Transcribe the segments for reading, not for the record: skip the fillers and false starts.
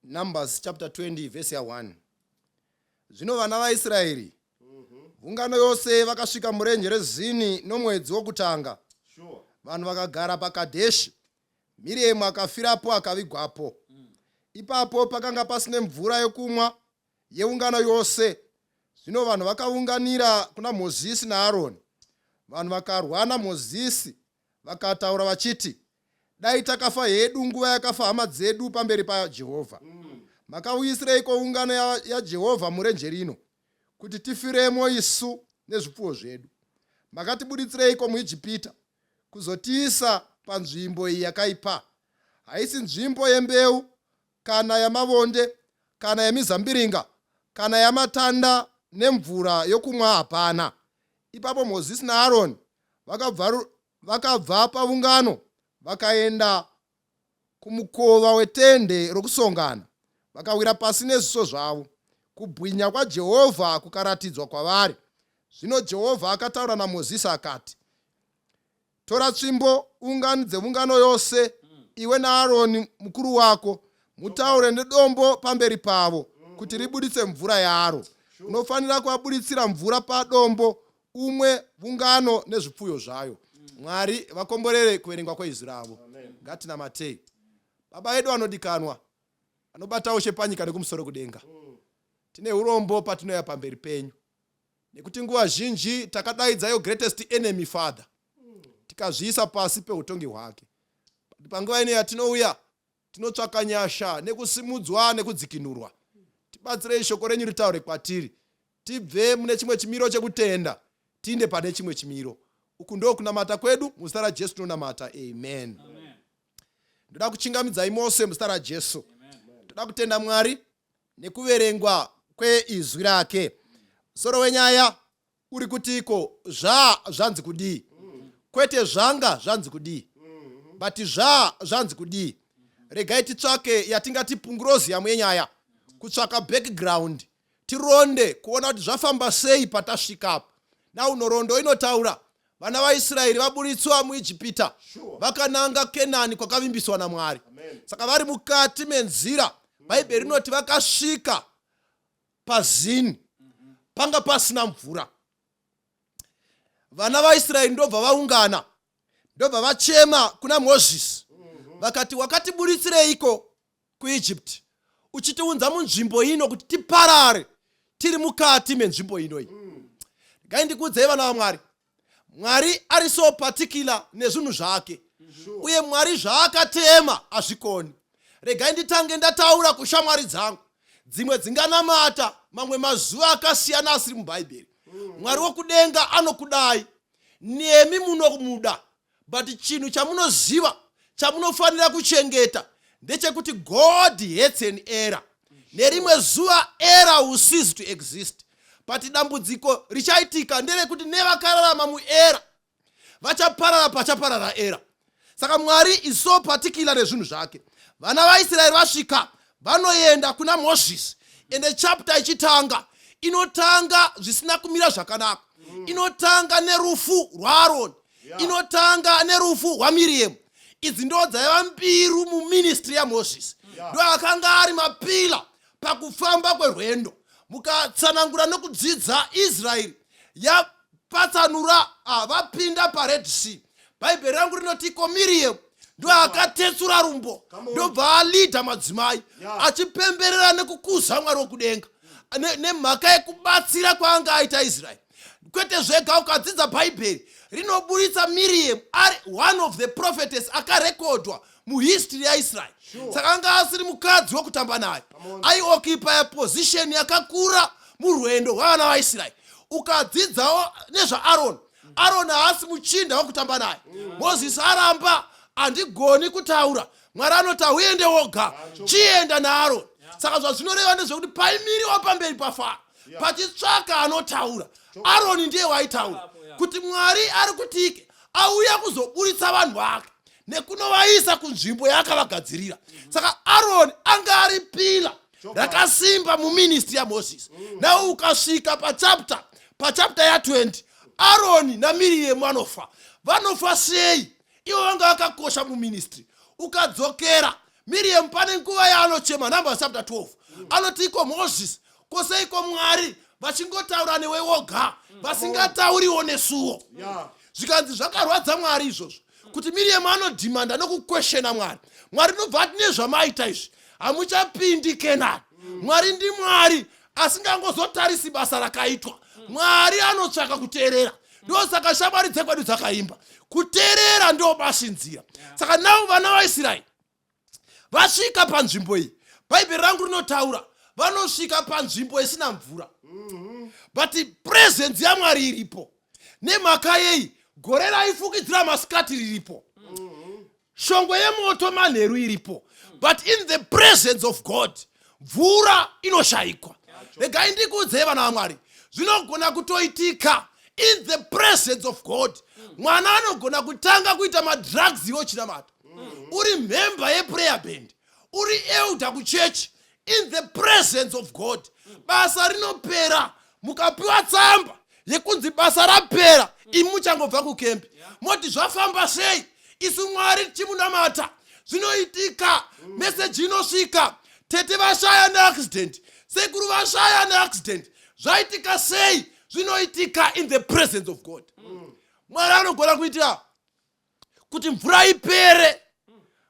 Numbers chapter 20 verse 1. Zvino vana vaIsraeri ungano yose vakasvika murenje rezini nomwedzi wokutanga. Vanhu vakagara paKadeshi. Miriamu akafirapo akavigwapo. Ipapo pakanga pasine mvura yokumwa yeungano yose. Zvino vanhu vakaunganira kuna Mozisi naAroni. Vanhu vakarwana Mozisi vakataura vachiti, dai takafa hedu nguva yakafa hama dzedu pamberi paJehovha. Makauyisireiko ungano yaJehovha murenje rino kuti tifiremo isu nezvipfuwo zvedu? Makatibudisireiko muIjipita kuzotiisa panzvimbo iyi yakaipa? Haisi nzvimbo yembeu kana yamavonde kana yemizambiringa kana yamatanda nemvura yokumwa hapana. Ipapo Mozisi naAroni vakabva paungano vakaenda kumukova wetende rokusongana. Vakawira pasi nezviso zvavo. Kubwinya kwaJehovha kukaratidzwa kwavari. Zvino Jehovha akataura naMozisi akati, tora tsvimbo unganidze ungano yose, iwe naAroni mukuru wako, mutaure nedombo pamberi pavo kuti ribuditse mvura yaro. Unofanira kuabuditsira mvura padombo umwe ungano nezvipfuyo zvayo. Mwari vakomborere kuverengwa kwezwi ravo. Ngatinamatei. Baba edu anodikanwa, anobata ushe panyika nekumusoro kudenga. Tine urombo patinoya pamberi penyu. Nekuti nguva zhinji takadaidza yo greatest enemy father. Tikazviisa pasi peutongi hwake. Panguva ino yatinouya tinotsvaka nyasha nekusimudzwa nekudzikinurwa. Tibatsirei shoko renyu ritaure kwatiri. Tibve mune chimwe chimiro chekutenda tiinde pane chimwe chimiro. Uku ndo kunamata kwedu muzita raJesu tinonamata. Amen. Ndoda kuchingamidzai mose muzita raJesu. Ndoda kutenda Mwari nekuverengwa kweizwi rake. Soro wenyaya uri kutiko Zvaa Zvanzi Kudii. Kwete zvanga zvanzi kudii. But Zvaa Zvanzi Kudii. Regai titsvake yatingati punguroziyamu yenyaya. Kutsvaka background. Tironde kuona kuti zvafamba sei patasvikapo. Na unorondo inotaura vana vaIsraeri vaburitswa muIjipita. Vakananga Kenani kwakavimbiswa naMwari. Saka vari mukati menzira. Bhaibheri rinoti vakasvika pazini. Panga pasina mvura. Vana vaIsraeri ndobva vaungana. Ndobva vachema kuna Mozisi. Vakati wakatiburitsireiko kuEgypt? Uchitiunza munzvimbo ino kuti tiparare tiri mukati menzvimbo ino iyi. Ngaindikudzei vana vaMwari. Mwari ari so particular nezvinhu zvake. Uye Mwari zvaakatema azvikoni. Regai nditange ndataura kushamwari dzangu. Dzimwe dzinganamata mamwe mazuva akasiyana asiri muBhaibheri. Mwari wokudenga anokudai. Nemi munomuda. But chinhu chamunoziva chamunofanira kuchengeta ndechekuti God hates an error. Nerimwe zuva error will cease to exist. But dambudziko richaitika nderekuti nevakararama muera vachaparara pachaparara era. Saka Mwari is so particular nezvinhu zvake. Vana vaIsraeri vasvika vanoenda kuna Mozisi. Ende chapter ichitanga inotanga zvisina kumira zvakanaka. Inotanga nerufu rwaAroni. Inotanga nerufu rwaMiriamu. Idzi ndo dzaiva mbiru muministry yaMozisi. Ndo akanga ari mapila pakufamba kwerwendo. Mukatsanangura nokudzidza Israeri yapatsanura vapinda paRed Sea. Bhaibheri rangu rinoti Miriamu ndo akatetsura rumbo. Ndobva alidha madzimai achipemberera nekukuza Mwari wokudenga nemhaka yekubatsira kwaanga aita Israeri. Kwete zvega ukadzidza Bhaibheri rinoburitsa Miriamu ari one of the prophetess akarekodwa muhistory yaIsraeri. Saka anga asiri mukadzi wokutamba naye. Aioccupy position yakakura murwendo rwavana vaIsraeri. Ukadzidzawo nezvaAroni. Aroni haasi muchinda wokutamba naye. Mozisi aramba andigoni kutaura. Mwari anoti uende woga. Chienda naAroni. Saka zvazvinoreva ndezvekuti paimiriwa pamberi paFaro pachitsvaka anotaura. Aroni ndiye waitaura kuti Mwari ari kutike auya kuzoburitsa vanhu vake nekunovaisa kunzvimbo yaakavagadzirira. Saka Aroni anga ari pila rakasimba muministry yaMozisi. Nawo ukasvika pachapter ya20 Aroni naMiriamu vanofa sei? Ivo vanga vakakosha muministry. Ukadzokera Miriamu pane nguva anochema. Numbers chapter 12 anoti iko Moses koseiko Mwari vachingotaura newe woga vasingatauriwo nesuwo. Zvikanzi zvakarwadza Mwari izvozvo kuti Miriam anodhimanda nokukweshena Mwari. Mwari nobva ati nezvamaita izvi hamuchapindi Kenani. Mwari ndimwari asingangozotarisi basa rakaitwa. Mwari anotsvaka kuteerera. Ndosaka shamwari dzekwedu dzakaimba kuteerera ndo basi nzira. Saka navo vana vaIsraeri vasvika panzvimbo iyi, Bhaibheri rangu rinotaura vanosvika panzvimbo isina mvura, but presence yaMwari iripo. Nemhaka yei gore raifukidzira masikati riripo, shongwe yemoto manheru iripo, but in the presence of God mvura inoshayikwa. Regai ndikuudzei vana vaMwari, zvinogona kutoitika in the presence of God. Mwana anogona kutanga kuita madrugs yochinamata, uri member yeprayer band, uri elder kuchechi, in the presence of God. Basa rinopera, mukapiwa tsamba yekunzi basa rapera, imuchangobva kukempi. Moti zvafamba sei, isu Mwari tichimunamata, zvinoitika, message inosvika, tete vashaya neaccident, sekuru vashaya neaccident, zvaitika sei, zvinoitika in the presence of God. Mwari anogona kuitira kuti mvura ipere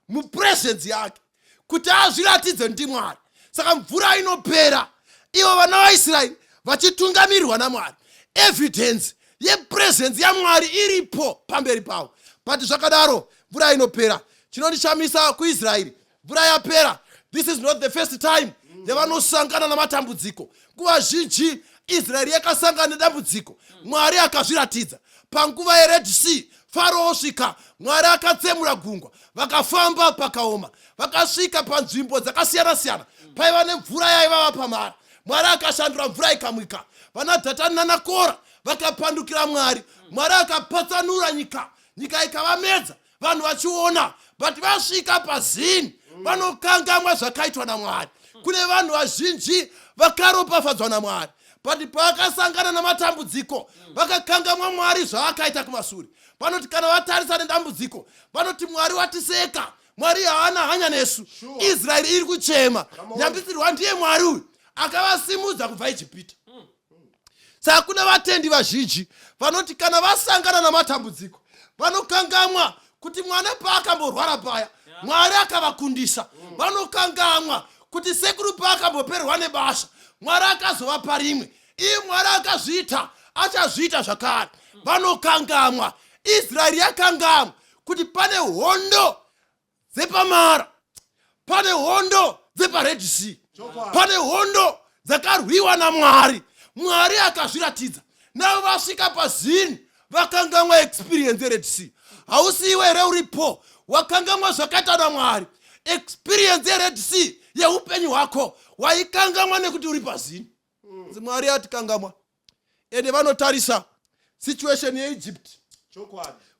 mupresence yake, kuti azviratidze ndi Mwari. Saka mvura inopera, ivo vana vaIsraeri vachitungamirirwa naMwari, evidence yepresence yaMwari iripo pamberi pavo. But zvakadaro mvura inopera. Chinondishamisa kuIsraeri, mvura yapera. This is not the first time yavanosangana namatambudziko. Nguva zhinji Israeri yakasangana nedambudziko, Mwari akazviratidza. Panguva yeRed Sea, Farao osvika, Mwari akatsemura gungwa, vakafamba pakaoma, vakasvika panzvimbo dzakasiyana-siyana, paiva nemvura yaivava pamara. Mwari akashandura mvura ikamwika. Vana Dhatani naKora vakapandukira Mwari, Mwari akapatsanura nyika, nyika ikavamedza, vanhu vachiona. But vasvika pazini vanokangamwa zvakaitwa naMwari. Kune vanhu vazhinji vakaropafadzwa naMwari, but paakasangana namatambudziko vakakangamwa Mwari zvaakaita kumashure. Vanoti kana vatarisa nedambudziko vanoti Mwari watiseka, Mwari haana hanya nesu. Israeri iri kuchema, nyambisirwa ndiye Mwari uyu akavasimudza kubva Ijipita. Saka kuna vatendi vazhinji vanoti kana vasangana namatambudziko vanokangamwa kuti mwana paakamborwara paya Mwari akavakundisa. Vanokangamwa kuti sekuru paakamboperwa nebasa Mwari akazovapa rimwe. Iye Mwari akazviita achazviita zvakare. Vanokangamwa. Israeri yakangamwa kuti pane hondo dzepamara, pane hondo dzepaRed Sea, pane hondo dzakarwiwa naMwari. Mwari akazviratidza. Navo vasvika pazini vakangamwa experience yeRed Sea. Hausi iwe here uripo wakangamwa zvakaita naMwari. Experience yeRed Sea yeupenyu hwako waikangamwa nekuti uri pazini. Mwari atikangamwa. Ende vanotarisa situation yeEgypt,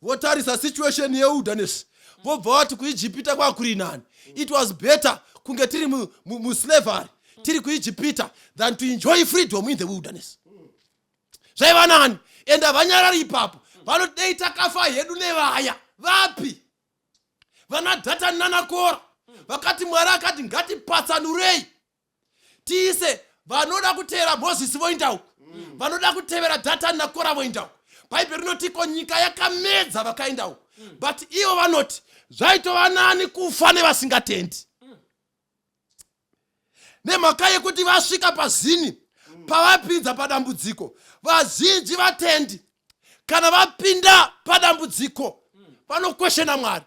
votarisa situation yewilderness, vobva vati kuIjipita kwakuri nani. It was better kunge tiri muslavery, tiri kuIjipita, than to enjoy freedom in the wilderness. Zvaiva nani. Enda vanyarari ipapo vanodei takafa hedu nevaya vapi. Vana Dhatani naKora vakati Mwari akati ngatipatsanurei tiise vanoda kuteera Mozisi voenda uko, vanoda kutevera Dhatani naKora voenda uko. Bhaibheri rinotiko nyika yakamedza vakaenda uko, but ivo vanoti zvaitova nani kufa nevasingatendi. Nemhaka yekuti vasvika pazini pavapinza padambudziko, vazhinji vatendi kana vapinda padambudziko vanokweshena Mwari.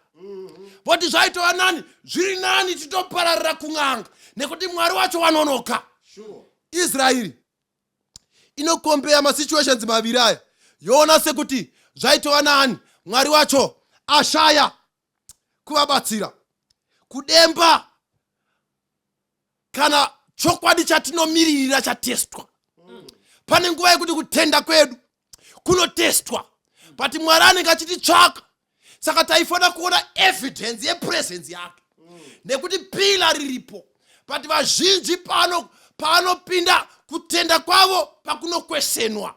Voti zvaitova nani, zviri nani titopararira kun'anga nekuti Mwari wacho wanonoka. Israeri inokombeya masituations maviri aya yoona sekuti zvaitova nani, Mwari wacho ashaya kuvabatsira. Kudemba kana chokwadi chatinomiririra chatestwa. Pane nguva yekuti kutenda kwedu kunotestwa, but Mwari anenge achititsvaka. Saka taifana kuona evidence yepresence yake, nekuti pila riripo. But vazhinji paanopinda kutenda kwavo pakunokwesenwa,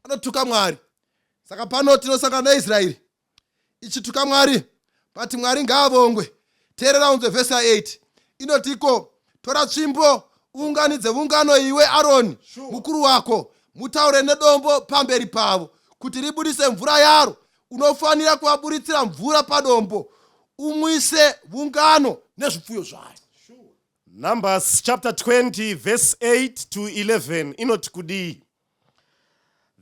anotuka Mwari. Saka pano tinosangana naIsraeri ichituka Mwari, but Mwari ngaavongwe. Teerera unzwe verse 8. inotiko tora tsvimbo unganidze ungano iwe Aroni mukuru wako mutaure nedombo pamberi pavo kuti ribudise mvura yaro. Unofanira kuvaburitsira mvura padombo umwise ungano nezvipfuyo zvayo. Numbers chapter 20 verse 8 to 11 inoti kudii.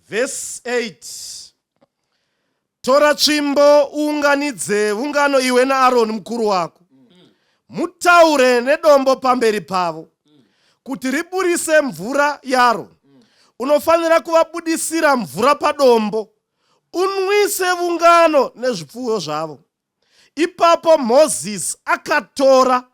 Verse 8. Tora tsvimbo unganidze ungano iwe naAroni mukuru wako mutaure nedombo pamberi pavo kuti riburise mvura yaro. Unofanira kuvabudisira mvura padombo unwise ungano nezvipfuyo zvavo. Ipapo Moses akatora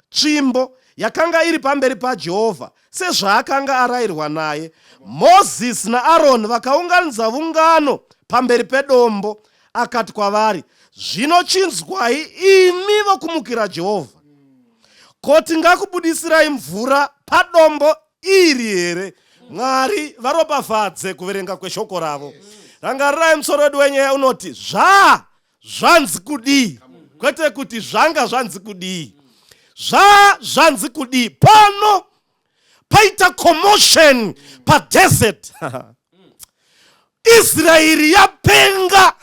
tsvimbo yakanga iri pamberi paJehovha sezvaakanga arayirwa naye. Moses naAroni vakaunganidza ungano pamberi pedombo. Akati kwavari, zvino chinzwai imi vokumukira Jehovha, kuti ngakubudisirai mvura padombo iri here? Mwari varopafadze kuverenga kweshoko ravo. Rangarirai musoro wedu wenyaya unoti zvaa zvanzi kudii, kwete kuti zvanga zvanzi kudii. Zvaa zvanzi kudii. Pano paita commotion padesert. Israeri yapenga.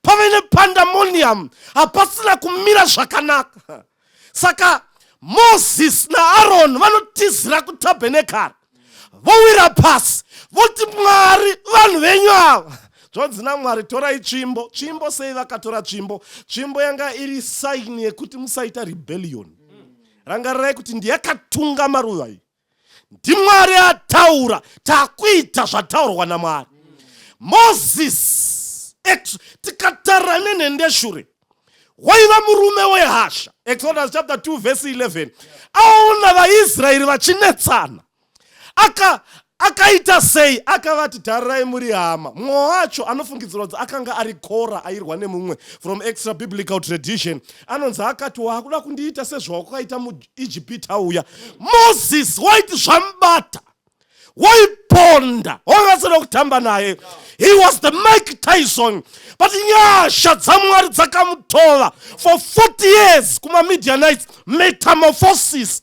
Pave nepandemonium. Hapasina kumira zvakanaka. Saka Moses naAroni vanotizira kutabhenekari. Vowira pasi. Voti Mwari vanhu venyu ava. Zvanzi naMwari torai tsvimbo. Tsvimbo sei vakatora tsvimbo? Tsvimbo yanga iri sign yekuti musaita rebellion. Rangarirai kuti ndiyakatunga maruva iyi. NdiMwari ataura. Takuita zvataurwa naMwari. Moses tikatarira nenhendeshure waiva murume wehasha. Exodus chapter 2 verse 11. Aona vaIsraeri vachinetsana. Akaita sei? Akavati tarirai muri hama. Mumwe wacho anofungidzirwa kuti akanga ari Kora airwa nemumwe from extra biblical tradition. Anonzi akati wakuda kundiita sezvawakaita muIjipita uya. Moses waiti zvamubata. Waiponda. Wangasina kutamba naye. He was the Mike Tyson. But nyasha dzaMwari dzakamutova for 40 years kuma Midianites. Metamorphosis.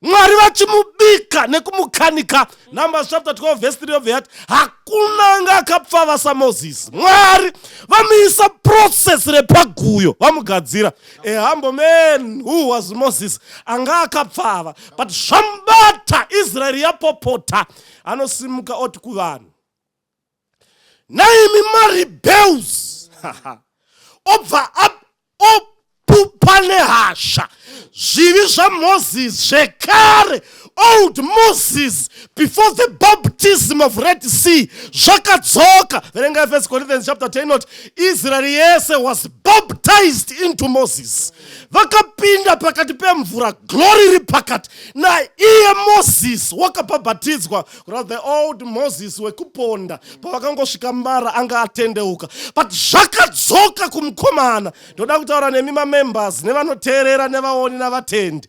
Mwari vachimubika nekumukanika. Numbers chapter 12 verse 3 of that. Hakuna anga akapfava saMoses. Mwari vamuisa process repaguyo vamugadzira. A humble man who was Moses anga akapfava. But zvambata Israeli yapopota. Anosimuka oti kuvanhu, naimi maribels obva opupa nehasha. Zvivi zvaMoses zvekare, old Moses before the baptism of Red Sea zvakadzoka. Verenga 1 Corinthians chapter 10 note, Israel yese was baptized into Moses. Vakapinda pakati pemvura, glory iri pakati. Na iye Moses wakapabhatidzwa. The old Moses wekuponda pavakangosvika mbara anga atendeuka. But zvakadzoka kumukomana. Ndoda kutaura nemi members nevanoteerera nevaoni navatendi.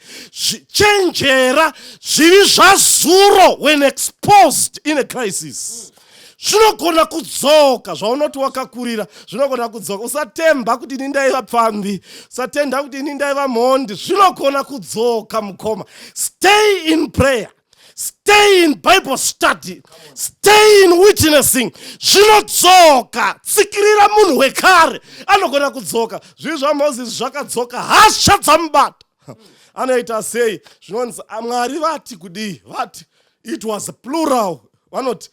Chenjera zvivi zvazuro when exposed in a crisis. Zvinogona kudzoka. Zvaunoti wakakurira zvinogona kudzoka. Usatemba kuti ini ndaiva pfambi, usatenda kuti ini ndaiva mhondi. Zvinogona kudzoka mukoma. Stay in prayer. Stay in Bible study. Stay in witnessing. Zvinodzoka. Tsikirira munhu wekare anogona kudzoka. Zvivi zvaMoses zvakadzoka. Hasha dzamubata. Anoita sei? Zvinonzi Mwari vati kudii? Vati it was plural. Vanoti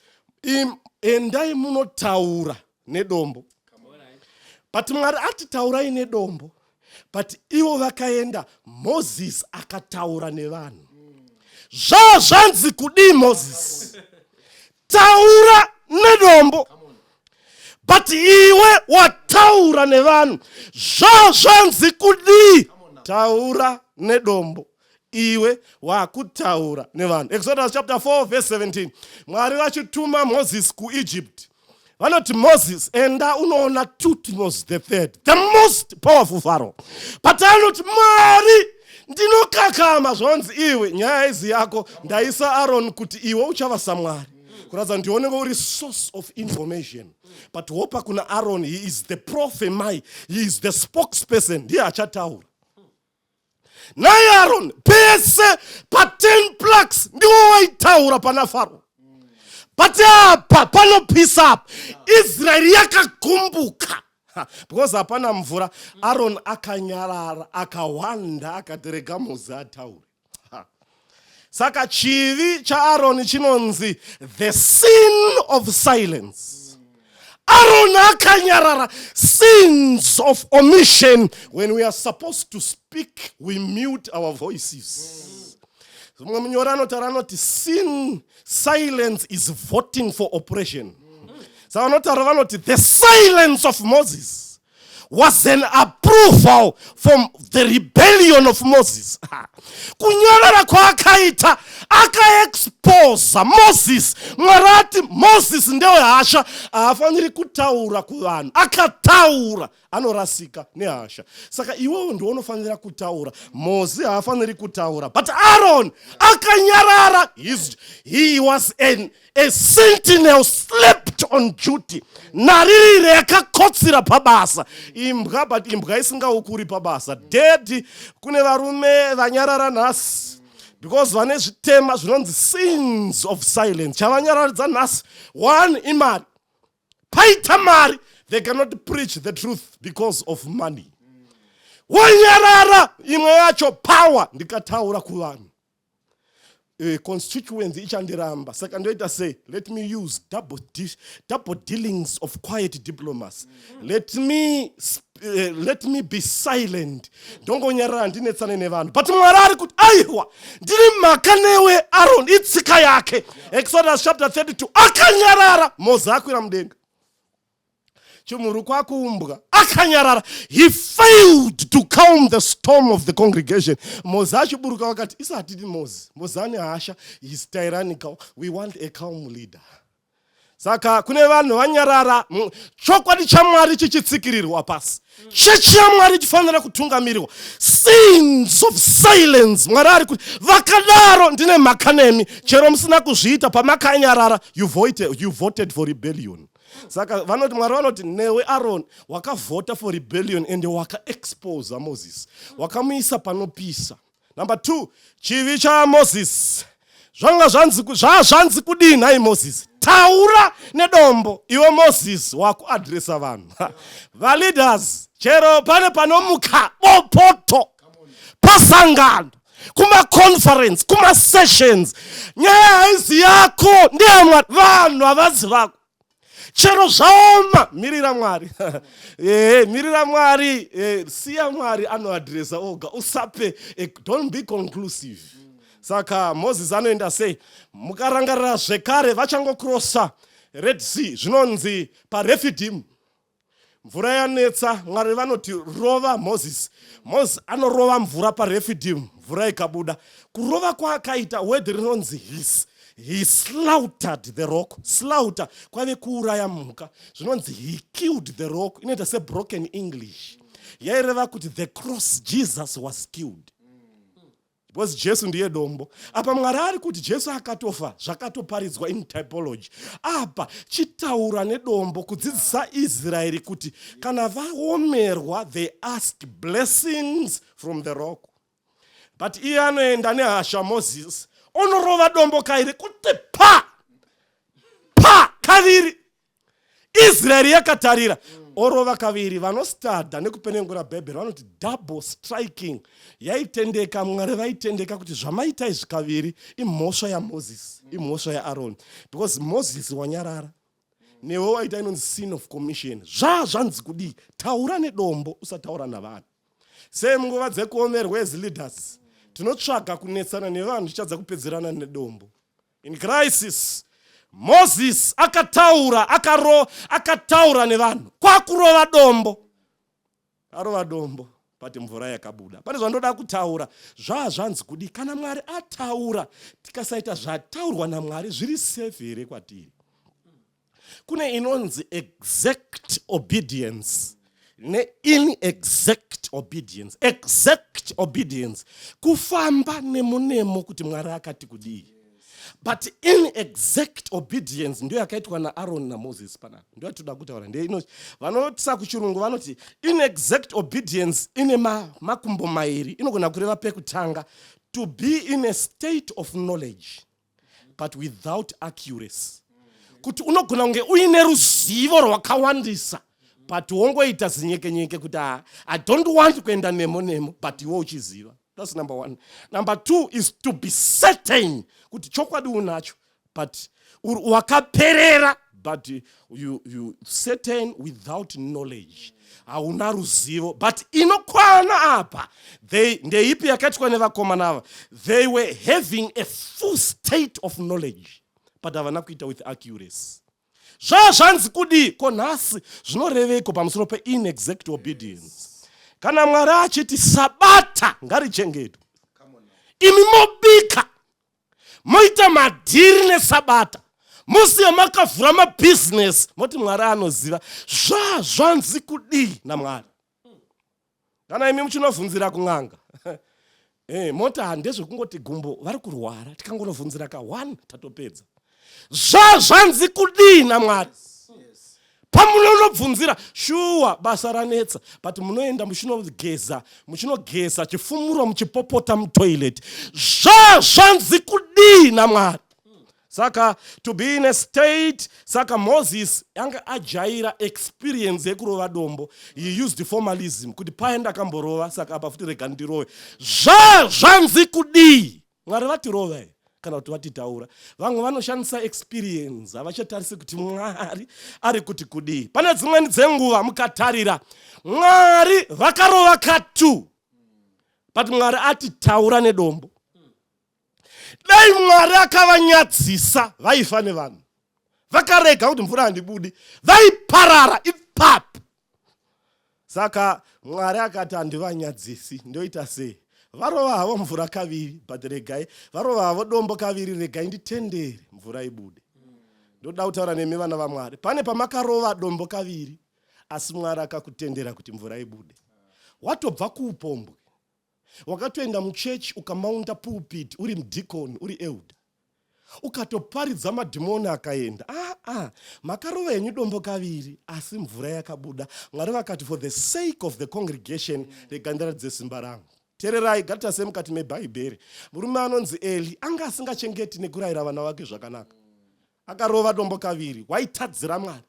endai munotaura nedombo. But Mwari ati taurai nedombo. But ivo vakaenda, Moses akataura nevanhu. Zvaa zvanzi kudii Moses? Taura nedombo. But iwe wataura nevanhu. Zvaa zvanzi kudii? Taura nedombo. Iwe wakutaura nevanhu. Exodus chapter 4 verse 17. Mwari vachituma Moses kuEgypt. Vanoti Moses enda unoona Tutmos the third, the most powerful Pharaoh. But anoti Mwari ndinokakama zvonzi iwe nyaya izi yako ndaisa Aaron kuti iwe uchava saMwari. Kuradza ndioneka uri source of information. But hopa kuna Aaron, he is the prophet, he is the spokesperson. Ndiye achataura. naye Aaron pese pa 10 plaques ndiwo waitaura pana Faro. But apa panopisa apa Israeli yakagumbuka because hapana mvura. Aaron akanyarara akawanda akatereka Mozisi ataure. Saka chivi cha Aaron chinonzi the sin of silence. Aaron akanyarara, sins of omission. When we are supposed to speak, we mute our voices. Sin, silence is voting for oppression. So the silence of Moses was an approval from the rebellion of Moses. Kunyarara kwa akaita aka-expose Moses. Mwarati Moses ndewe hasha afaniri kutaura kuvanhu. Akataura anorasika nehasha. Saka iwewe ndio unofanira kutaura. Moses hafaniri kutaura. But Aaron akanyarara. He was a sentinel slept on duty. Naririre yakakotsira pabasa. Imbwa, but imbwa isingaukuri pabasa. Dead kune varume vanyarara nhasi. Because vane zvitema zvinonzi sins of silence. Chavanyararidza nhasi. One, imari. Paita mari. They cannot preach the truth because of money. Wanyarara imwe yacho power ndikataura kuvanhu. Constituency ichandiramba. Saka ndoita say, let me use double dealings of quiet diplomacy. Let me be silent. Ndongonyarara ndinetsane nevanhu. But Mwari kuti aiwa ndiri makanewe Aaron itsika yake. Exodus chapter 32 akanyarara Mozisi akwira mudenga. Chimuru kwakuumbwa akanyarara. He failed to calm the storm of the congregation. Mozisi achiburuka wakati isatidi Mozisi. Mozisi ane hasha, he's tyrannical. We want a calm leader. Saka kune vanhu vanyarara. Chokwadi chaMwari chichitsikirirwa pasi. Chechi yaMwari chifanira kutungamirirwa. Sins of silence. Mwari ari kuti vakadaro ndine makanemi. Chero musina kuzviita pamakanyarara. You voted for rebellion. Saka vanoti Mwari vanoti newe Aaron wakavota for rebellion and waka-expose Moses. Wakamuisa panopisa. Number 2, chivi cha Moses. Zvaa zvanzi kudii nai Moses. Taura nedombo. Iwe Moses wakuadresa vanhu. Leaders chero pane panomuka bopoto. Pasangano. Kuma conference, kuma sessions. Nyaya izi yako ndiye Mwari. Vanhu havazi vako. Chero zvaoma mirira Mwari. Mirira Mwari. Siya Mwari anoadresa oga. Usape. Don't be conclusive. Saka Moses anoenda say mukarangarira zvekare vachangokrosa Red Sea zvinonzi paRefidim. Mvura yanetsa Mwari vanoti rova Moses. Moses anorova mvura paRefidim. Mvura ikabuda. Kurova kwaakaita word rinonzi his. He slaughtered the rock. Slaughter. Kwave kuuraya mhuka. Zvinonzi he killed the rock. Inoita se broken English. Yaireva kuti the cross Jesus was killed. Because Jesu ndiye dombo. Apa Mwari ari kuti Jesu akatofa. Zvakatoparidzwa in typology. Apa chitaura nedombo kudzidzisa Israeri kuti kana vaomerwa they ask blessings from the rock. But iye anoenda nehasha Moses. Onorova dombo kairi kuti pa kaviri. Israeli yakatarira. Orova kaviri vanostada nekupenengura bhebheri vanoti double striking. Yaitendeka Mwari vaitendeka kuti zvamaita izvi kaviri imhosva yaMoses, imhosva yaAaron. Because Moses wanyarara. Newe waita inonzi sin of commission. Zvaa zvanzi kudii. Taura nedombo usataura navanhu. Semunguva dzekuomerwa as leaders. Tinotsvaga kunetsana nevanhu tichadza kupedzerana nedombo. In crisis, Moses akataura nevanhu. Kwakurova dombo. Arova dombo. Pati mvura yakabuda. Pane zvandoda kutaura. Zvaa zvanzi kudii. Kana Mwari ataura, tikasaita zvataurwa naMwari zviri safe here kwatiri. Kune inonzi exact obedience. Inexact obedience. Exact obedience. Kufamba nemunemo kuti Mwari akati kudii. but inexact obedience ndio yakaitwa naAaron naMoses panapa. Ndio toda kutaura. Vanotisa kuchirungu vanoti inexact obedience ine makumbo mairi. Inogona kureva pekutanga to be in a state of knowledge but without accuracy. Kuti unogona kunge uine ruzivo rwakawandisa but wongoita zinyekenyeke kuti I don't want kuenda nemo but iwe uchiziva. That's number one. Number two is to be certain kuti chokwadi unacho but wakaperera but you certain without knowledge. Hauna ruzivo but inokwana apa. Ndeipi yakaitwa nevakomana ava. They were having a full state of knowledge but havana kuita with accuracy. Zvaa Zvanzi Kudii konhasi zvinoreveko pamusoro pe inexact obedience. Kana Mwari achiti sabata ngarichengetwe, imi mobika moita madhiri nesabata, musiye makavhura mabusiness moti Mwari anoziva. Zvaa Zvanzi Kudii naMwari. Kana imi muchinovhunzira kun'anga moti handezvekungoti gumbo vari kurwara tikangonovhunzira ka 1 tatopedza. Zvaa Zvanzi Kudii naMwari. Pamunobvunzira shuwa basa ranetsa but munoenda muchinogeza chifumuro muchipopota mutoilet. Zvaa Zvanzi Kudii naMwari. Saka to be in a state, saka Moses anga ajaira experience yekurova dombo. He used formalism kuti paenda kamborova saka apa futi rega ndirove. Zvaa Zvanzi Kudii. Mwari vatirova kana kuti vatitaura. Vamwe vanoshandisa experience avachatarisi kuti Mwari ari kuti kudii. Pane dzimweni dzenguva mukatarira Mwari vakarova katu but Mwari atitaura nedombo. Dai Mwari akavanyadzisa vaifa nevanhu. Vakarega kuti mvura handibudi vaiparara ipapo. Saka Mwari akati handivanyadzisi ndoita sei? Varova havo mvura kaviri but regai. Varova havo dombo kaviri regai nditendere mvura ibude. Ndoda kutaura nemi vana vaMwari. Pane pamakarova dombo kaviri asi Mwari akakutendera kuti mvura ibude. Watobva kuupombwe. Wakatoenda muchechi ukamaunda pulpit uri mudikoni uri elder. Ukatoparidza madhimoni akaenda. Makarova enyu dombo kaviri asi mvura yakabuda. Mwari vakati for the sake of the congregation rega ndiradze simba rangu. Tererai gatase mukati meBhaibheri. Murume anonzi Eli anga asingachengeti nekurayira vana vake zvakanaka. Akarova dombo kaviri waitadzira Mwari.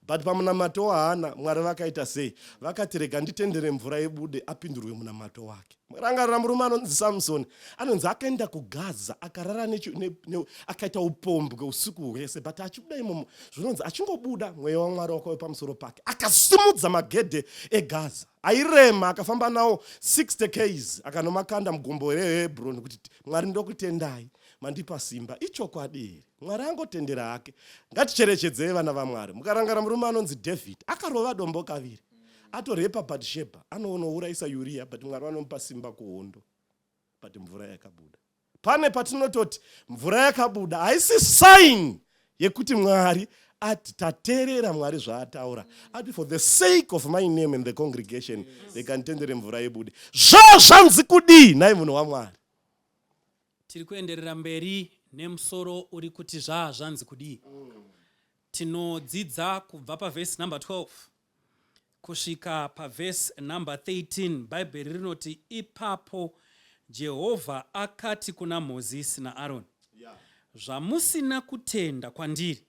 But pamunamato waHana Mwari vakaita sei? Vakati rega nditendere mvura ibude apindurwe munamato wake. Rangarira murume anonzi Samson anonzi akaenda kuGaza akarara akaita upombwe usiku hwese but achibuda imomo zvinonzi achingobuda mweya waMwari wakauya pamusoro pake akasimudza magedhe eGaza. Airema akafamba nawo 60 km akanomakanda mugombo reHebron kuti Mwari ndokutendai mandipa simba. Ichokwadi Mwari angotendera hake. Ngaticherechedzei vana vaMwari. Mukarangara murume anonzi David akarova dombo kaviri. Atorepa Bathsheba anouraisa Uriah but Mwari anomupa simba kuhondo but mvura yakabuda. Pane patinototi mvura yakabuda haisi sign yekuti Mwari ati tateerera Mwari zvaataura. Ati for the sake of my name and the congregation rekanditendere mvura ibude. Zvaa Zvanzi Kudii nai munhu waMwari. Tiri kuenderera mberi nemusoro uri kuti Zvaa Zvanzi Kudii. Tinodzidza kubva pavhesi number 12 kusvika pavhesi number 13. Bhaibheri rinoti ipapo Jehovha akati kuna Mozisi naAroni, zvamusina kutenda kwandiri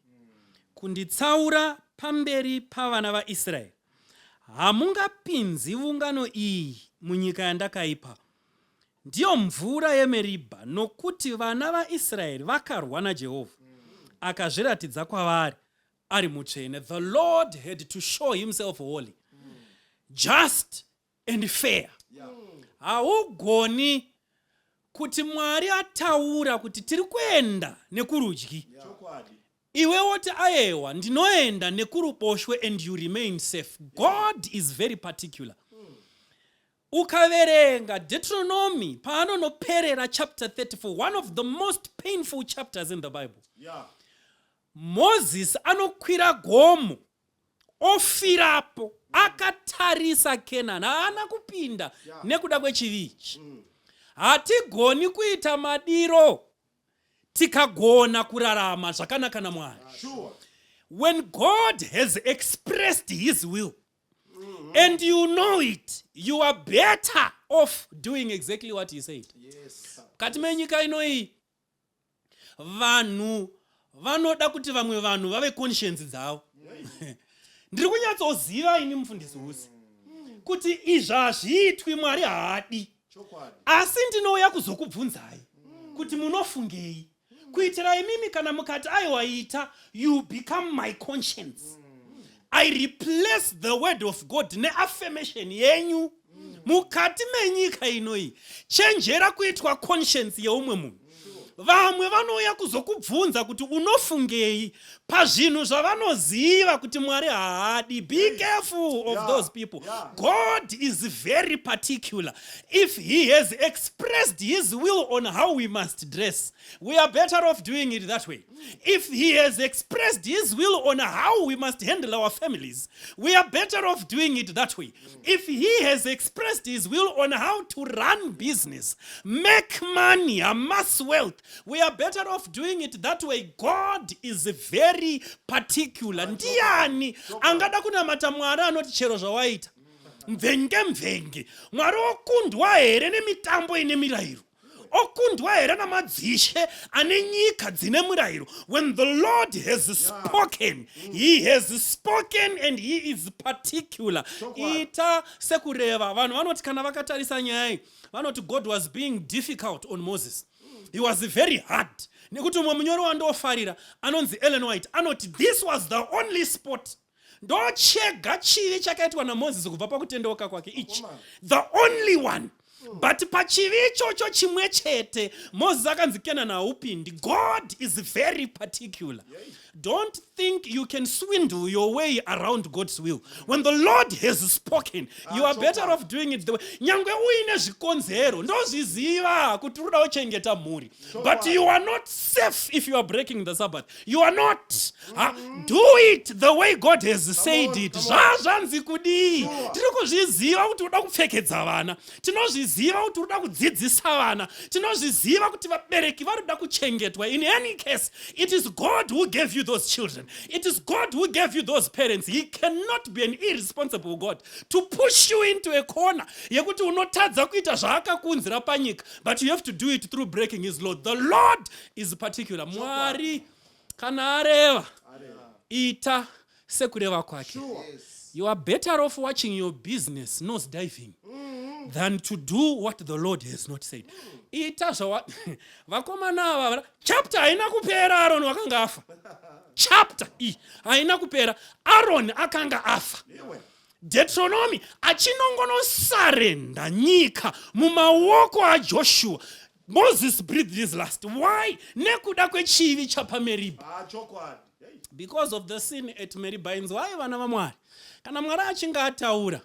kunditsaura pamberi pavana vaIsraeri, hamungapinzi ungano iyi munyika yandakaipa. Ndiyo mvura yeMeribha, nokuti vana vaIsraeri vakarwa naJehovha akazviratidza kwavari ari mutsvene. The Lord had to show himself holy, just and fair. Haugoni kuti Mwari ataura kuti tiri kuenda nekurudyi iwe woti ayewa ndinoenda nekuruboshwe and you remain safe. God is very particular. Ukaverenga Deuteronomy paanonoperera chapter 34, one of the most painful chapters in the Bible. Moses anokwira gomo ofirapo akatarisa Kenani, haana kupinda nekuda kwechivichi. Hatigoni kuita madiro tikagona kurarama zvakanaka naMwari. When God has expressed his will, and you know it, you are better off doing exactly what he said. Kati menyika inoi, vanhu vanoda kuti vamwe vanhu vave conscience dzavo. Ndiri kunyatsoziva ini mufundisi usi kuti izvi hazviitwi Mwari haadi. Asi ndinouya kuzokubvunzai kuti munofungei kuitira imimi kana mukati aiwaita you become my conscience. I replace the word of God ne-affirmation yenyu mukati menyika inoi. Chenjera kuitwa conscience yeumwe munhu. Vamwe vanouya kuzokubvunza kuti unofungei pazvinhu zvavanoziva kuti Mwari haadi. Be careful of those people. God is very particular. If he has expressed his will on how we must dress, we are better off doing it that way. If he has expressed his will on how we must handle our families, we are better off doing it that way. If he has expressed his will on how to run business, make money, amass wealth, we are better off doing it that way. God is very particular. Ndiani angada kunamata Mwari anoti chero zvawaita mvenge Mwari okundwa here nemitambo ine mirayiro, okundwa here namadzishe ane nyika dzine murayiro. When the Lord has spoken, he has spoken and he is particular. Ita sekureva vanhu vanoti kana vakatarisa nyaya vanoti God was being difficult on Moses. He was very hard. Nekuti umwe munyori wandofarira anonzi Ellen White anoti this was the only spot ndochega chivi chakaitwa naMoses kubva pakutendeuka kwake ichi, the only one. But pachivi ichocho chimwe chete Moses akanzi Kenani haupindi. God is very particular. Don't think you can swindle your way around God's will. When the Lord has spoken, you are better off doing it the way. Nyangwe uine zvikonzero ndozviziva kuti unoda kuchengeta mhuri, but you are not safe if you are breaking the Sabbath. You are not. Do it the way God has said it. Zvaa Zvanzi Kudii. Tiri kuzviziva kuti unoda kupfekedza vana, tinozviziva kuti unoda kudzidzisa vana, tinozviziva kuti vabereki vanoda kuchengetwa. In any case, it is God who gave you those children. It is God who gave you those parents. He cannot be an irresponsible God to push you into a corner yekuti unotadza kuita zvaakakunzira panyika, but you have to do it through breaking his law. The Lord is particular. Mwari kana areva ita sekureva kwake. You are better off watching your business nose diving than to do what the Lord has not said. Ita zvawa vakomana ava chapter haina kupera Aaron wakanga afa. Chapter haina kupera Aaron akanga afa. Deuteronomy achinongonosarenda nyika mumaoko aJoshua. Moses breathed his last. Why? Nekuda kwechivi chapaMeriba. Because of the sin at Meribah. Why vana vaMwari? Kana Mwari achinga ataura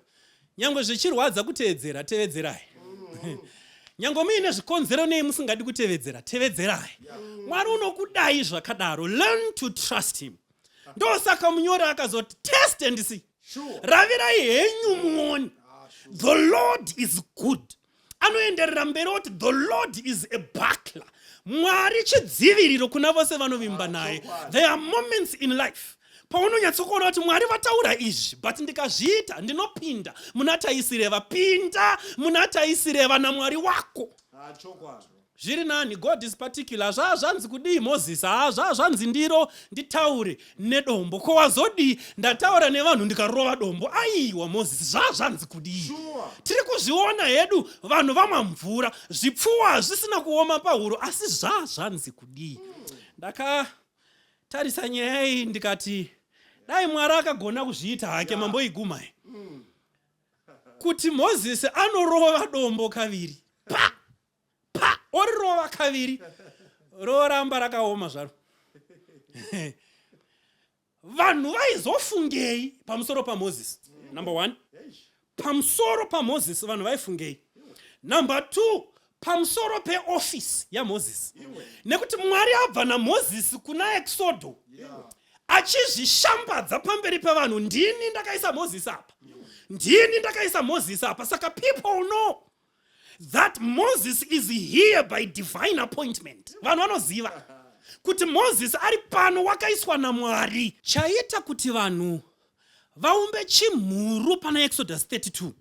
nyangwe zvichirwadza kuteedzera, tevedzerai. Nyango muine zvikonzero nei musingadi kutevedzera, tevedzerai. Mwari unokudai zvakadaro. Learn to trust him. Ndosaka munyori akazoti test and see. Ravirai henyu muone. The Lord is good. Anoenderera mberi oti the Lord is a buckler. Mwari chidziviriro kuna vose vanovimba naye. There are moments in life paunonyatsokuona kuti Mwari vataura izvi, but ndikazviita ndinopinda munataisireva. Pinda munataisireva naMwari wako. Zviri nani. God is particular. Zvaa zvanzi kudii Moses? Zvaa zvanzi ndiro nditaure nedombo. Ko wazodii ndataura nevanhu ndikarova dombo? Aiwa Moses, zvaa zvanzi kudii? Tiri kuzviona hedu vanhu vamwa mvura zvipfuwa zvisina kuoma pahuro, asi zvaa zvanzi kudii? Ndakatarisa nyaya iyi ndikati dai Mwari akagona kuzviita hake mamboiguma kuti Moses anorova dombo kaviri, orirova kaviri roramba rakaoma zvaro. Vanhu vaizofungei pamusoro paMoses? Number 1, pamusoro paMoses vanhu vaifungei? Number 2, pamusoro peoffice yaMoses. Nekuti Mwari abva naMoses kuna Exodo achizvishambadza pamberi pevanhu. Ndini ndakaisa Moses apa, ndini ndakaisa Moses apa. Saka people know that Moses is here by divine appointment. Vanhu vanoziva kuti Moses ari pano wakaiswa naMwari. Chaita kuti vanhu vaumbe chimhuru pana Exodus 32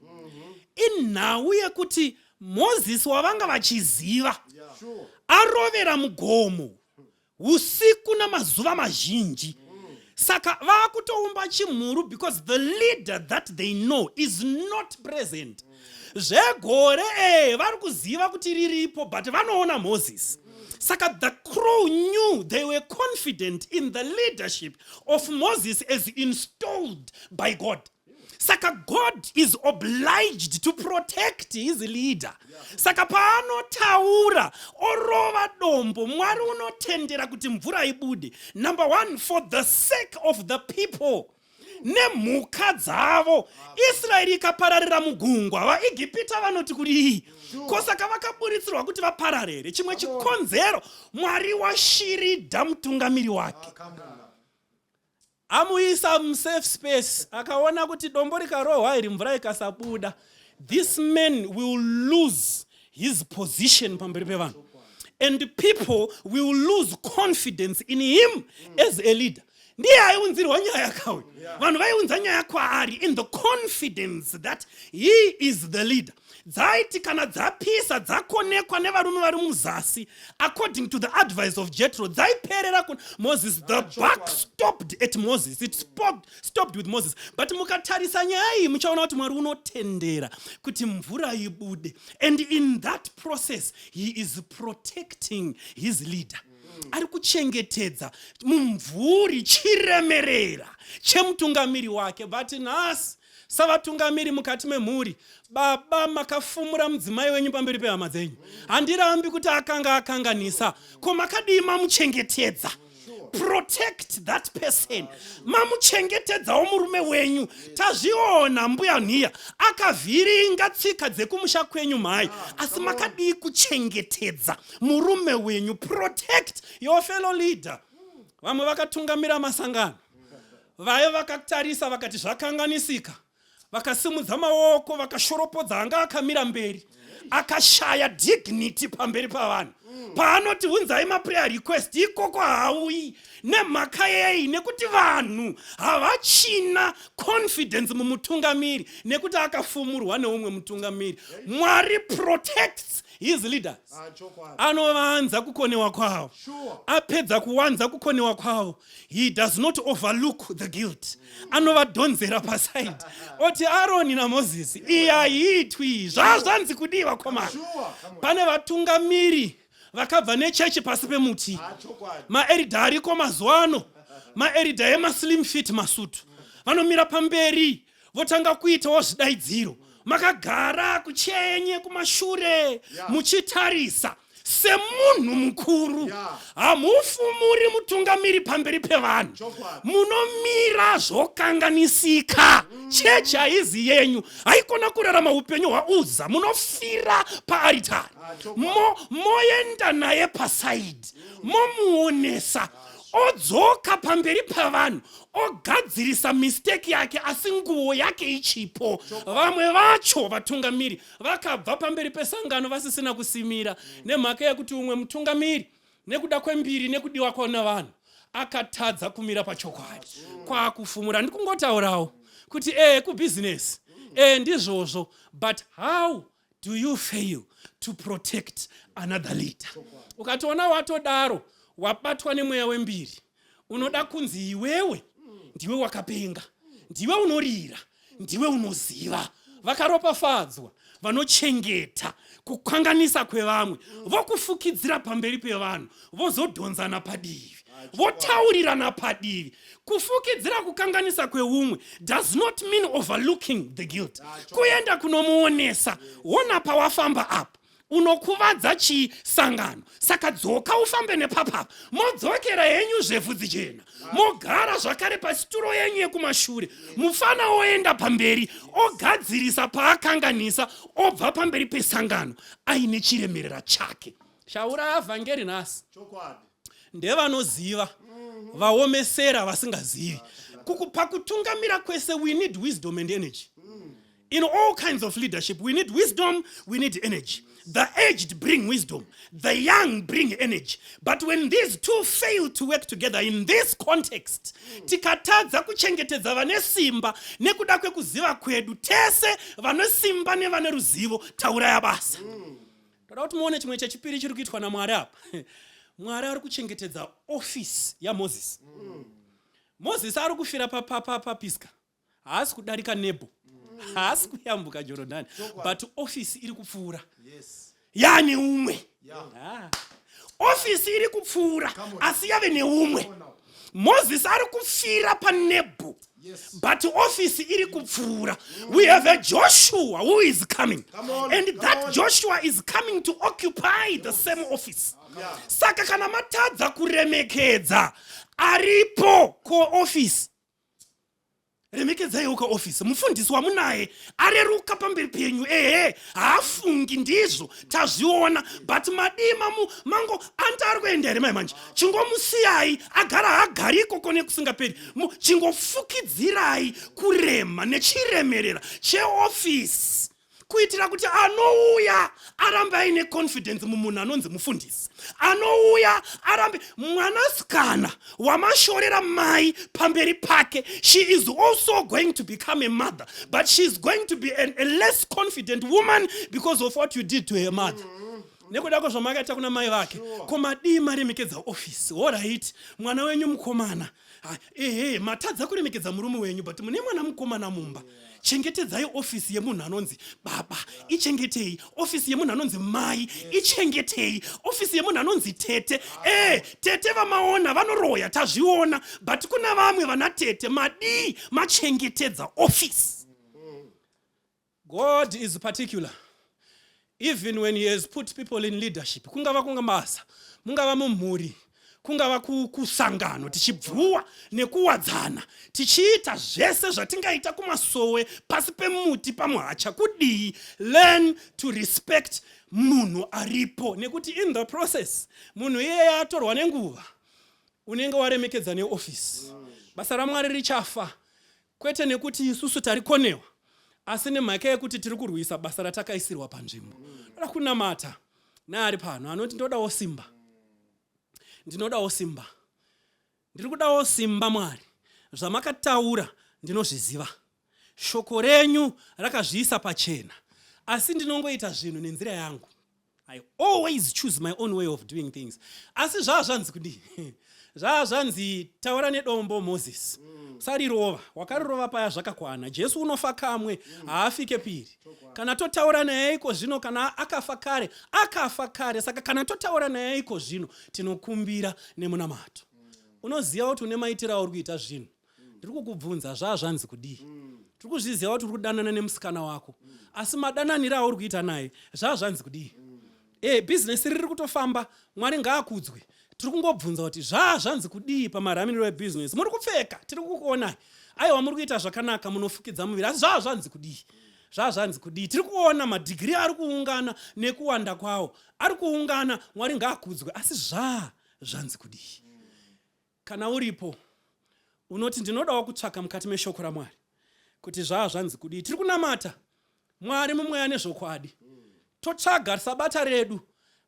inhau yekuti Moses wavanga vachiziva arovera mugomo usiku namazuva mazhinji. Saka vakutoumba chimhuru because the leader that they know is not present. Zvegore vari kuziva kuti riripo but vanoona Moses. Saka the crew knew, they were confident in the leadership of Moses as installed by God. Saka God is obliged to protect his leader. Saka paanotaura orova dombo, Mwari unotendera kuti mvura ibude. Number one, for the sake of the people. Nemhuka dzavo. Israeri ikapararira mugungwa, vaIgipita vanoti kudii? Kosaka vakaburitsirwa kuti vapararire. Chimwe chikonzero, Mwari washirida mutungamiri wake. Amuisa musafe space, akaona kuti dombo rikarohwa iri mvura ikasabuda. This man will lose his position pamberi pevanhu. And people will lose confidence in him as a leader. Ndiye aiunzirwa nyaya kwawe. Vanhu vaiunza nyaya kwaari in the confidence that he is the leader. Dzaiti kana dzapisa dzakonekwa nevarume vari muzasi, according to the advice of Jethro, dzaiperera kuna Moses. The buck stopped at Moses. It stopped with Moses. But mukatarisa nyaya iyi muchaona kuti Mwari unotendera kuti mvura ibude. And in that process, he is protecting his leader. Ari kuchengetedza mumvuri chiremerera chemutungamiri wake. But nhasi savatungamiri mukati memhuri, baba makafumura mudzimai wenyu pamberi pehama dzenyu. Handirambi kuti akanganisa. Ko makadii mamuchengetedza? Protect that person. Mamuchengetedzawo murume wenyu. Tazviona mbuya nhiya akavhiringa tsika dzekumusha kwenyu mhai, asi makadii kuchengetedza murume wenyu. Protect your fellow leader. Vamwe vakatungamira masangano, vaye vakatarisa vakati zvakanganisika, vakasimudza maoko, vakashoropodza anga akamira mberi, akashaya dignity pamberi pavanhu. Paanoti unzai maprayer request, ikoko hauyi. Nemhaka yei? Nekuti vanhu havachina confidence mumutungamiri, nekuti akafumurwa neumwe mutungamiri. Mwari protects his leaders. Anovanza kukonewa kwavo. Apedza kuwanza kukonewa kwavo, he does not overlook the guilt. Anovadonzera paside. Oti Aaron na Moses, iyaitwi Zvaa Zvanzi Kudii vakomana. Pane vatungamiri vakabva nechechi pasi pemuti. Maerida ariko mazuva ano, maerida emaslim fit masutu, vanomira pamberi votanga kuitawo zvidaidziro. Makagara kuchenye kumashure muchitarisa semunhu mukuru. Hamufumuri mutungamiri pamberi pevanhu, munomira zvokanganisika. Chechi haizi yenyu, haikona kurarama upenyu hwaUza, munofira paaritari. Moenda naye pasaidi, momuonesa, odzoka pamberi pavanhu, ogadzirisa mistake yake, asi nguo yake ichipo. Vamwe vacho vatungamiri vakabva pamberi pesangano vasisina kusimira, nemhaka yekuti umwe mutungamiri nekuda kwembiri nekudiwa kwaona vanhu akatadza kumira pachokwadi. Kwakufumura ndikungotaurawo kuti kubusiness ndizvozvo, but how do you fail to protect another leader? Ukatoona watodaro wabatwa nemweya wembiri, unoda kunzi iwewe ndiwe wakapenga, ndiwe unorira, ndiwe unoziva. Vakaropafadzwa vanochengeta kukanganisa kwevamwe, vokufukidzira pamberi pevanhu, vozodhonzana padivi, votaurirana padivi. Kufukidzira kukanganisa kweumwe does not mean overlooking the guilt. Kuenda kunomuonesa, wona pawafamba apa unokuvadza chisangano, saka dzoka ufambe nepapapa. Modzokera yenyu zvevhudzi chena, mogara zvakare pasituro yenyu yekumashure. Mufana oenda pamberi, ogadzirisa paakanganisa, obva pamberi pesangano aine chiremerera chake. Shaura vhangeri nhasi ndevanoziva, vaomesera vasingazivi. Pakutungamira kwese we need wisdom and energy. In all kinds of leadership, we need wisdom, we need energy. The aged bring wisdom, the young bring energy. But when these two fail to work together in this context, tikatadza kuchengetedza vane simba nekuda kwekuziva kwedu, tese vane simba nevane ruzivo tauraya basa. Toda kuti muone chimwe chechipiri chiri kuitwa naMwari apa. Mwari ari kuchengetedza office yaMozisi. Mozisi ari kufira paPisga. Haasi kudarika Nebo. Haasi kuyambuka Jorodhani. But office iri kupfuura. Yani umwe. Office iri kupfuura asi yave neumwe. Moses ari kufira paNebo. But office iri kupfuura. We have a Joshua who is coming. And that Joshua is coming to occupy the same office. Saka kana matadza kuremekedza aripo ko office. Remekedzai uka office. Mufundisi wamunaye areruka pamberi penyu. Haafungi ndizvo tazviona. But madima mango antari kuenda here manje. Chingomusiyai agara hagariko kone kusingaperi. Chingofukidzirai kurema nechiremerera cheoffice. Kuitira kuti anouya arambe aine confidence mumunhu anonzi mufundisi. Anouya arambe mwanasikana wamashorera mai pamberi pake. She is also going to become a mother, but she is going to be a less confident woman because of what you did to her mother. Nekudako zvamakaita kuna mai vake. Komadi maremekedza office. Alright, mwana wenyu mukomana. Matadza kuremekedza murume wenyu, but mune mwana mukomana mumba. Chengetedzai office yemunhu anonzi baba, ichengetei. Office yemunhu anonzi mai, ichengetei. Office yemunhu anonzi tete. Tete vamaona vanoroya tazviona, but kuna vamwe vana tete madi machengetedza office. God is particular. Even when he has put people in leadership, kungava mabasa, mungava mumhuri, kungava kusangano, tichibvuwa nekuwadzana, tichiita zvese zvatingaita kumasowe pasi pemuti pamuhacha kudii. Learn to respect munhu aripo, nekuti in the process munhu iyeye atorwa nenguva unenge waremekedza neoffice. Basa raMwari richafa, kwete nekuti isusu tarikonewa, asi nemhaka yekuti tiri kurwisa basa ratakaisirwa panzvimbo. Ndoda kunamata naari pano anoti ndodawo simba. Ndinodawo simba. Ndiri kudawo simba Mwari. Zvamakataura ndinozviziva. Shoko renyu rakazviisa pachena. Asi ndinongoita zvinhu nenzira yangu. I always choose my own way of doing things. Asi Zvaa Zvanzi Kudii. Zvaa Zvanzi taura nedombo Moses. Sarirova, wakarirova paya zvakakwana. Jesu unofa kamwe, haafike piri. Kana totaura naye iko zvino, kana akafa kare. Saka kana totaura naye iko zvino, tinokumbira nemunamato. Unoziva kuti une maitiro auri kuita zvinhu. Ndiri kukubvunza Zvaa Zvanzi Kudii. Tiri kuzviziva kuti uri kudanana nemusikana wako. Asi madananiro auri kuita naye, Zvaa Zvanzi Kudii. Business riri kutofamba, Mwari ngaakudzwe. Tiri kungobvunza kuti Zvaa Zvanzi Kudii pamararamiro ebusiness. Muri kupfeka, tiri kukuonai. Aiwa muri kuita zvakanaka, munofukidza muviri. Asi Zvaa Zvanzi Kudii. Zvaa Zvanzi Kudii. Tiri kuona madigiri ari kuungana nekuwanda kwawo. Ari kuungana, Mwari ngaakudzwe. Asi Zvaa Zvanzi Kudii. Kana uripo, unoti ndinodawo kutsvaka mukati meshoko raMwari kuti Zvaa Zvanzi Kudii. Tiri kunamata Mwari mumweya nezvokwadi. Totsvaga sabata redu.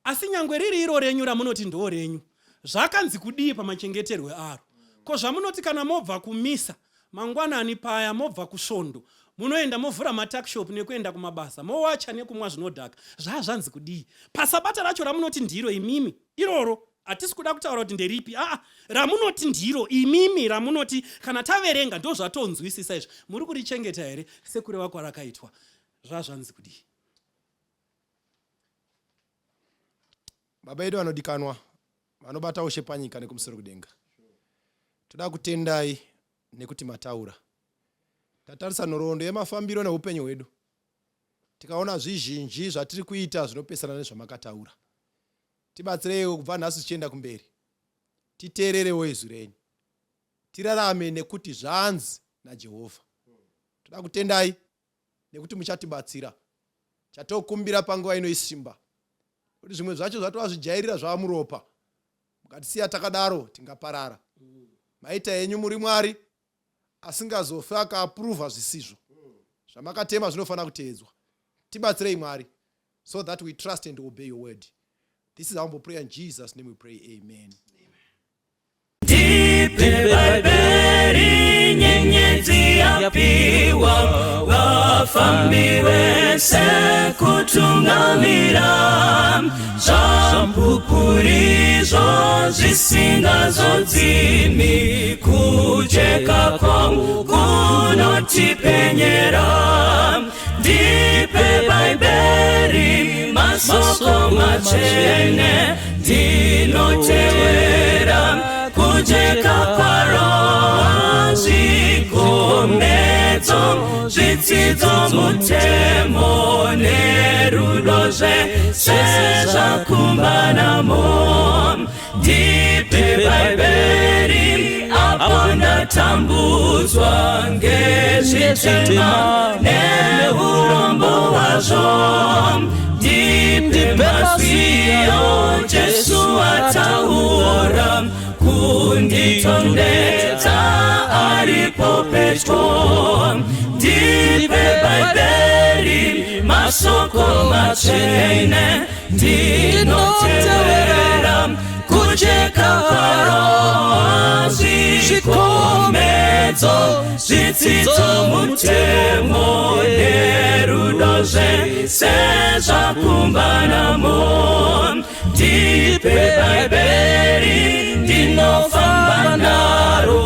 Asi nyangwe riri iro renyu ramunoti ndo renyu, zvakanzi kudii pamachengeterwe aro. Ko zvamunoti kana mobva kumisa mangwanani paya, mobva kusvondo, munoenda movhura matakshop nekuenda kumabasa, mowacha nekumwa zvinodhaka. Zvaa Zvanzi Kudii. Pasabata racho ramunoti ndiro imimi, iroro hatisi kuda kutaura kuti nderipi. Ramunoti ndiro imimi, ramunoti kana taverenga ndo zvatonzwisisa izvo. Muri kurichengeta here sekureva kwarakaitwa? Zvaa Zvanzi Kudii. Baba edu vanodikanwa, vanobata ushe panyika nekumusoro kudenga, toda kutendai nekuti mataura. Tatarisa nhoroondo yemafambiro neupenyu hwedu, tikaona zvizhinji zvatiri kuita zvinopesana nezvamakataura. Tibatsirei kubva nhasi tichienda kumberi, titeererewo izwi renyu, tirarame nekuti zvanzi naJehovha. Toda kutendai nekuti muchatibatsira. Chatokumbira panguva ino isimba, kuti zvimwe zvacho zvatova zvijairira zvaamuropa. Mukatisiya takadaro tingaparara. Maita yenyu muri Mwari asingazofa akaapuruvha zvisizvo. zvamakatema zvinofana kuteedzwa. Tibatsirei Mwari, so that we trust and obey your word. This is our humble prayer in Jesus' name we pray. Amen. Bibeli nyenyezi yapiwa wafambi wese kutungamira zampupurizo zisingazo dzimi kujeka kwangu kunotipenyera ndipe Bibeli masoko machene dinotewera kujeka kwaro zikomedzo zvidzidzo mutemo nerudo zvese zvakumbanamo ndipe Bibeli apo ndatambudzwa ngezvitema neurombo hwazvo ndipe mazviyo Jesu ataura kunditondedza aripo pedyo ndipe Bibeli masoko machene ndinotevera kujeka kwaro zvikomedzo zvidzidzo mutemo nerudo zvese zvakumbanamo ndipe Bibeli ndinofamba naro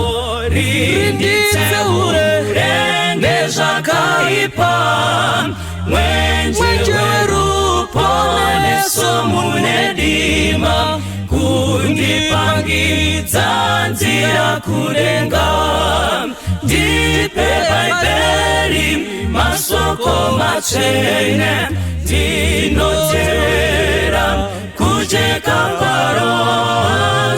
rinditseure nezvakaipa mwenje weruponeso munedima kundipangidza nzira kudenga ndipe Bibeli masoko machene ndinotevera kujeka kwaro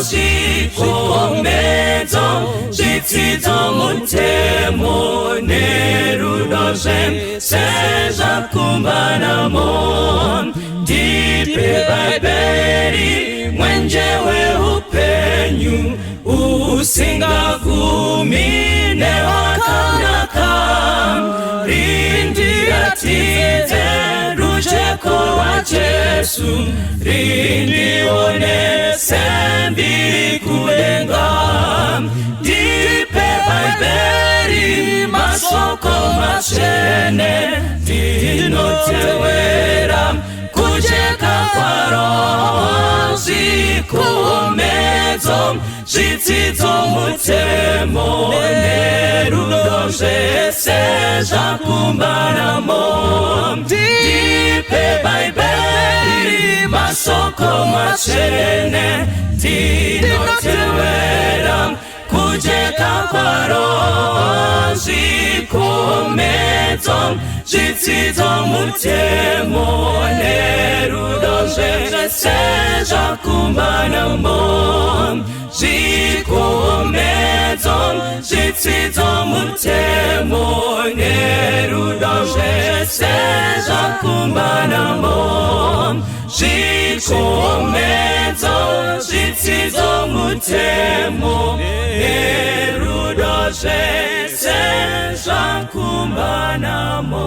zvikomedzo zvidzidzo mutemo nerudo zvese zvakumbanamo ndipe Bibeli mwenje weupenyu usingagumi newakanaka rindiratidze rujeko rwa Jesu rindionese mbiri kudenga ndipe Bibeli masoko machene ndinotewera kujeka kwaro zvikomedzo zvidzidzo mutemo nerudo zvese zvakumbanamo ndipe Bibeli masoko machene ndinotevera kujeka kwaro zvikomedzo zvidzidzo mutemo nerudo zvese zvakumbanamo zvikomedzo zvidzidzo mutemo nerudo zvese zvakumbanamo zvikomedzo zvidzidzo mutemo nerudo zvese zvakumbanamo